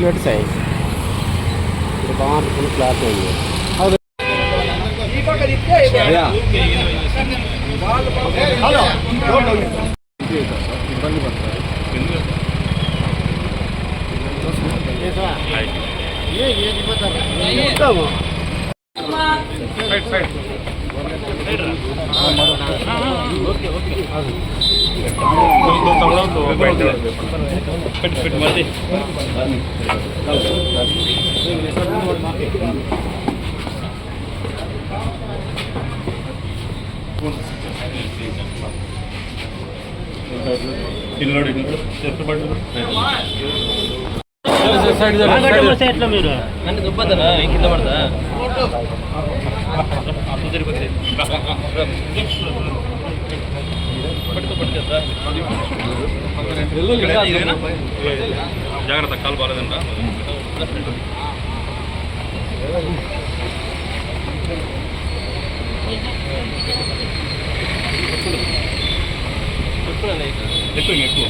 Chocolate है full class है కింద పడతా జాగ్రత్త కాలు బాగాలేదంట ఎక్కువ ఎక్కువ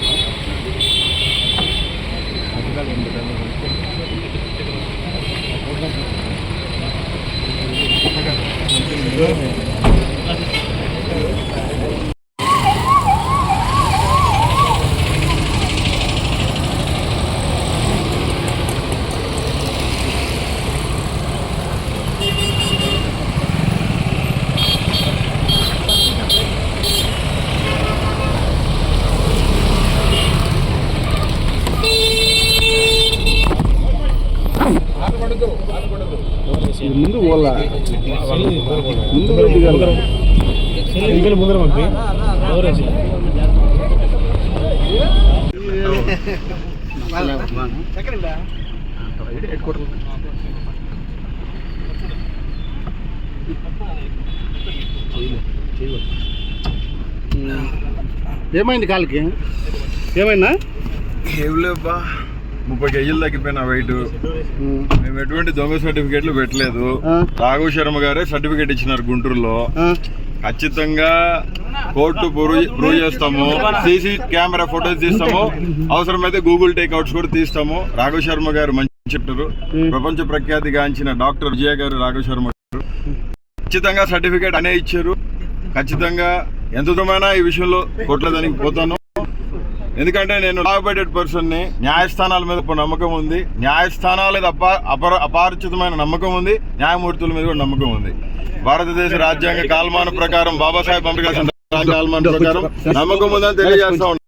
ముందు పోలా ముందు ముందర పంపి ఏమైంది కాలికి ఏమైందా ఏం లేబ్బా 30 కేజీలు తగ్గిపోయినా వెయిట్. మేము ఎటువంటి దొంగ సర్టిఫికేట్లు పెట్టలేదు. రాఘవ్ శర్మ గారే సర్టిఫికేట్ ఇచ్చినారు గుంటూరులో. ఖచ్చితంగా కోర్టు ప్రూవ్ చేస్తాము, సీసీ కెమెరా ఫోటోస్ తీస్తాము, అవసరమైతే గూగుల్ టేక్అవుట్స్ కూడా తీస్తాము. రాఘవ్ శర్మ గారు మంచి చెప్తారు. ప్రపంచ ప్రఖ్యాతిగాంచిన డాక్టర్ విజయ గారు రాఘవ్ శర్మ గారు ఖచ్చితంగా సర్టిఫికేట్ అనే ఇచ్చారు. ఖచ్చితంగా ఎంత దూరమైనా ఈ విషయంలో కోర్టులో దానికి పోతాను. ఎందుకంటే నేను లా అబైడెడ్ పర్సన్ని. న్యాయస్థానాల మీద నమ్మకం ఉంది, న్యాయస్థానాల మీద అపారచితమైన నమ్మకం ఉంది, న్యాయమూర్తుల మీద కూడా నమ్మకం ఉంది. భారతదేశ రాజ్యాంగ కాలమాన ప్రకారం బాబాసాహెబ్ అంబేద్కర్ కాలమాన ప్రకారం నమ్మకం ఉందని తెలియజేస్తా ఉన్నాను.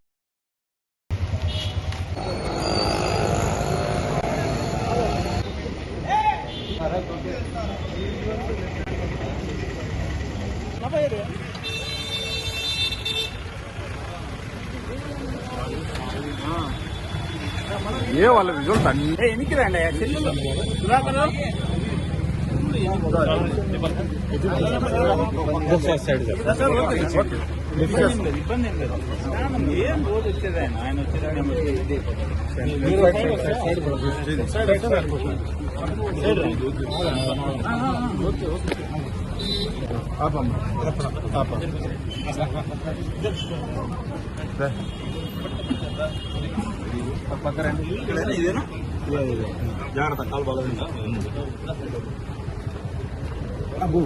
ఏ వాళ్ళ రిజల్ట్ అన్నీ ఎన్నికి రండి ఇబ్బంది ఏం లేదు. ఏం రోజు వచ్చేది ఆయన పక్కరండి ఇదేనా జాగ్రత్త కాలు బాగా అబ్బు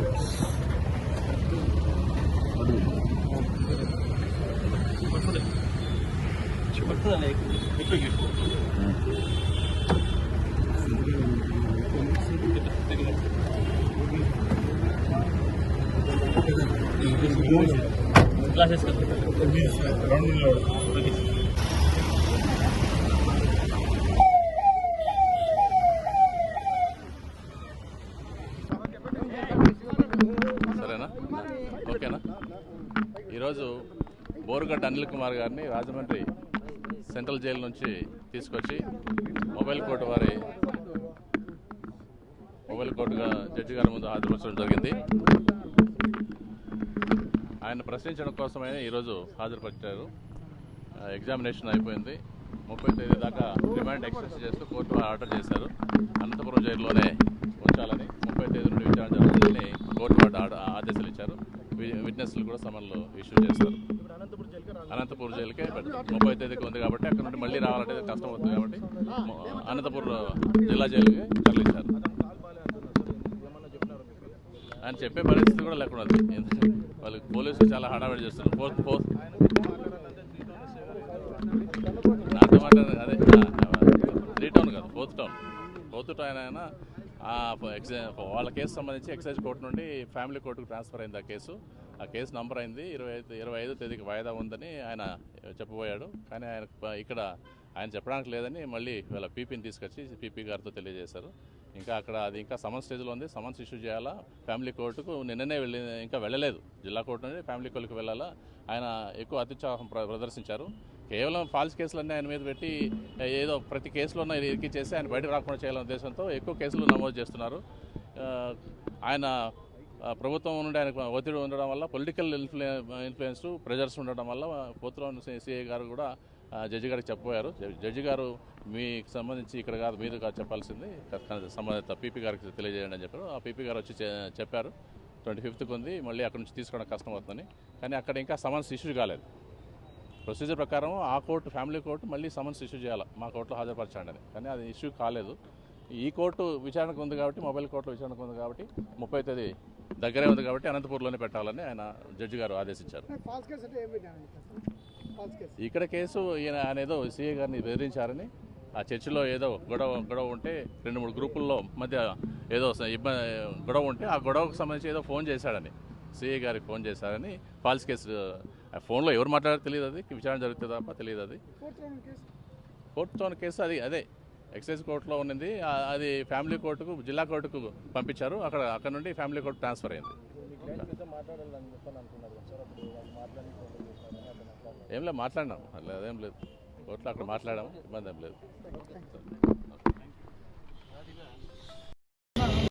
క్లాసెస్ సరేనా ఓకేనా. ఈరోజు బోరుగడ్డ అనిల్ కుమార్ గారిని రాజమండ్రి సెంట్రల్ జైలు నుంచి తీసుకొచ్చి మొబైల్ కోర్టుగా జడ్జి గారి ముందు హాజరుపరచడం జరిగింది. ఆయన ప్రశ్నించడం కోసమే ఈరోజు హాజరుపరిచారు. ఎగ్జామినేషన్ అయిపోయింది. 30వ తేదీ దాకా రిమాండ్ ఎక్స్టెన్షన్ చేస్తూ కోర్టు ఆర్డర్ చేశారు. అనంతపురం జైల్లోనే ఉంచాలని, 30వ తేదీ నుండి విచారణ జరుగుతుందని కోర్టు ఆదేశాలు ఇచ్చారు. విట్నెస్లు కూడా సమన్లు ఇష్యూ చేస్తారు. అనంతపూర్ జైలుకే 30వ తేదీకి ఉంది కాబట్టి అక్కడ నుండి మళ్ళీ రావాలంటే కష్టం అవుతుంది కాబట్టి అనంతపూర్ జిల్లా జైలుకి తరలించారు. ఆయన చెప్పే పరిస్థితి కూడా లేకుండా ఉంది. వాళ్ళు పోలీసులు చాలా హడావిడి చేస్తున్నారు. నాతో మాట్లాడారు అదే 3 టౌన్ కాదు, 4th టౌన్. 4th టౌన్ అయినా వాళ్ళ కేసు సంబంధించి ఎక్సైజ్ కోర్టు నుండి ఫ్యామిలీ కోర్టుకు ట్రాన్స్ఫర్ అయింది. ఆ కేసు నంబర్ అయింది. 25వ తేదీకి వాయిదా ఉందని ఆయన చెప్పబోయాడు. కానీ ఇక్కడ ఆయన చెప్పడానికి లేదని మళ్ళీ వీళ్ళ పీపీని తీసుకొచ్చి పీపీ గారితో తెలియజేశారు. ఇంకా అక్కడ అది ఇంకా సమన్స్ స్టేజ్లో ఉంది. సమన్స్ ఇష్యూ చేయాలా, ఫ్యామిలీ కోర్టుకు నిన్ననే ఇంకా వెళ్ళలేదు. జిల్లా కోర్టు నుండి ఫ్యామిలీ కోర్టుకు వెళ్ళాలా. ఆయన ఎక్కువ అత్యుత్సాహం ప్రదర్శించారు. కేవలం ఫాల్స్ కేసులన్నీ ఆయన మీద పెట్టి ఏదో ప్రతి కేసులోనే ఇరికిచ్చేసి ఆయన బయటకు రాకుండా చేయాలనే ఉద్దేశంతో ఎక్కువ కేసులు నమోదు చేస్తున్నారు. ఆయన ప్రభుత్వం నుండి ఆయనకు ఒత్తిడి ఉండడం వల్ల, పొలిటికల్ ఇన్ఫ్లుయెన్స్ ప్రెజర్స్ ఉండడం వల్ల పోతురావు సిఐ గారు కూడా జడ్జి గారికి చెప్పబోయారు. జడ్జి గారు మీకు సంబంధించి ఇక్కడ కాదు, మీరు కాదు చెప్పాల్సింది, సంబంధిత పీపీ గారికి తెలియజేయండి అని చెప్పారు. ఆ పీపీ గారు వచ్చి చెప్పారు 25th ఉంది, మళ్ళీ అక్కడ నుంచి తీసుకోవడం కష్టం అవుతుందని. కానీ అక్కడ ఇంకా సమన్స్ ఇష్యూ కాలేదు. ప్రొసీజర్ ప్రకారం ఆ కోర్టు, ఫ్యామిలీ కోర్టు మళ్ళీ సమన్స్ ఇష్యూ చేయాలి, మా కోర్టులో హాజరుపరచండి అని. కానీ అది ఇష్యూ కాలేదు. ఈ కోర్టు విచారణకు ఉంది కాబట్టి, మొబైల్ కోర్టులో విచారణకు ఉంది కాబట్టి 30వ తేదీ దగ్గరే ఉంది కాబట్టి అనంతపూర్లోనే పెట్టాలని ఆయన జడ్జి గారు ఆదేశించారు. ఇక్కడ కేసు ఆయన ఏదో సీఏ గారిని బెదిరించారని, ఆ చర్చిలో ఏదో గొడవ ఉంటే 2-3 గ్రూపుల్లో మధ్య ఏదో గొడవ ఉంటే ఆ గొడవకు సంబంధించి ఏదో ఫోన్ చేశాడని, సీఏ గారికి ఫోన్ చేశారని ఫాల్స్ కేసు. ఫోన్లో ఎవరు మాట్లాడారో తెలియదు, అది విచారణ జరుగుతుంది తప్ప తెలియదు. అది 4th టౌన్ కేసు, అదే ఎక్సైజ్ కోర్టులో ఉన్నది. అది ఫ్యామిలీ కోర్టుకు, జిల్లా కోర్టుకు పంపించారు. అక్కడ నుండి ఫ్యామిలీ కోర్టు ట్రాన్స్ఫర్ అయింది. ఏం లేదు, మాట్లాడినాం, అదేం లేదు, కోర్టులో అక్కడ మాట్లాడాము, ఇబ్బంది ఏం లేదు.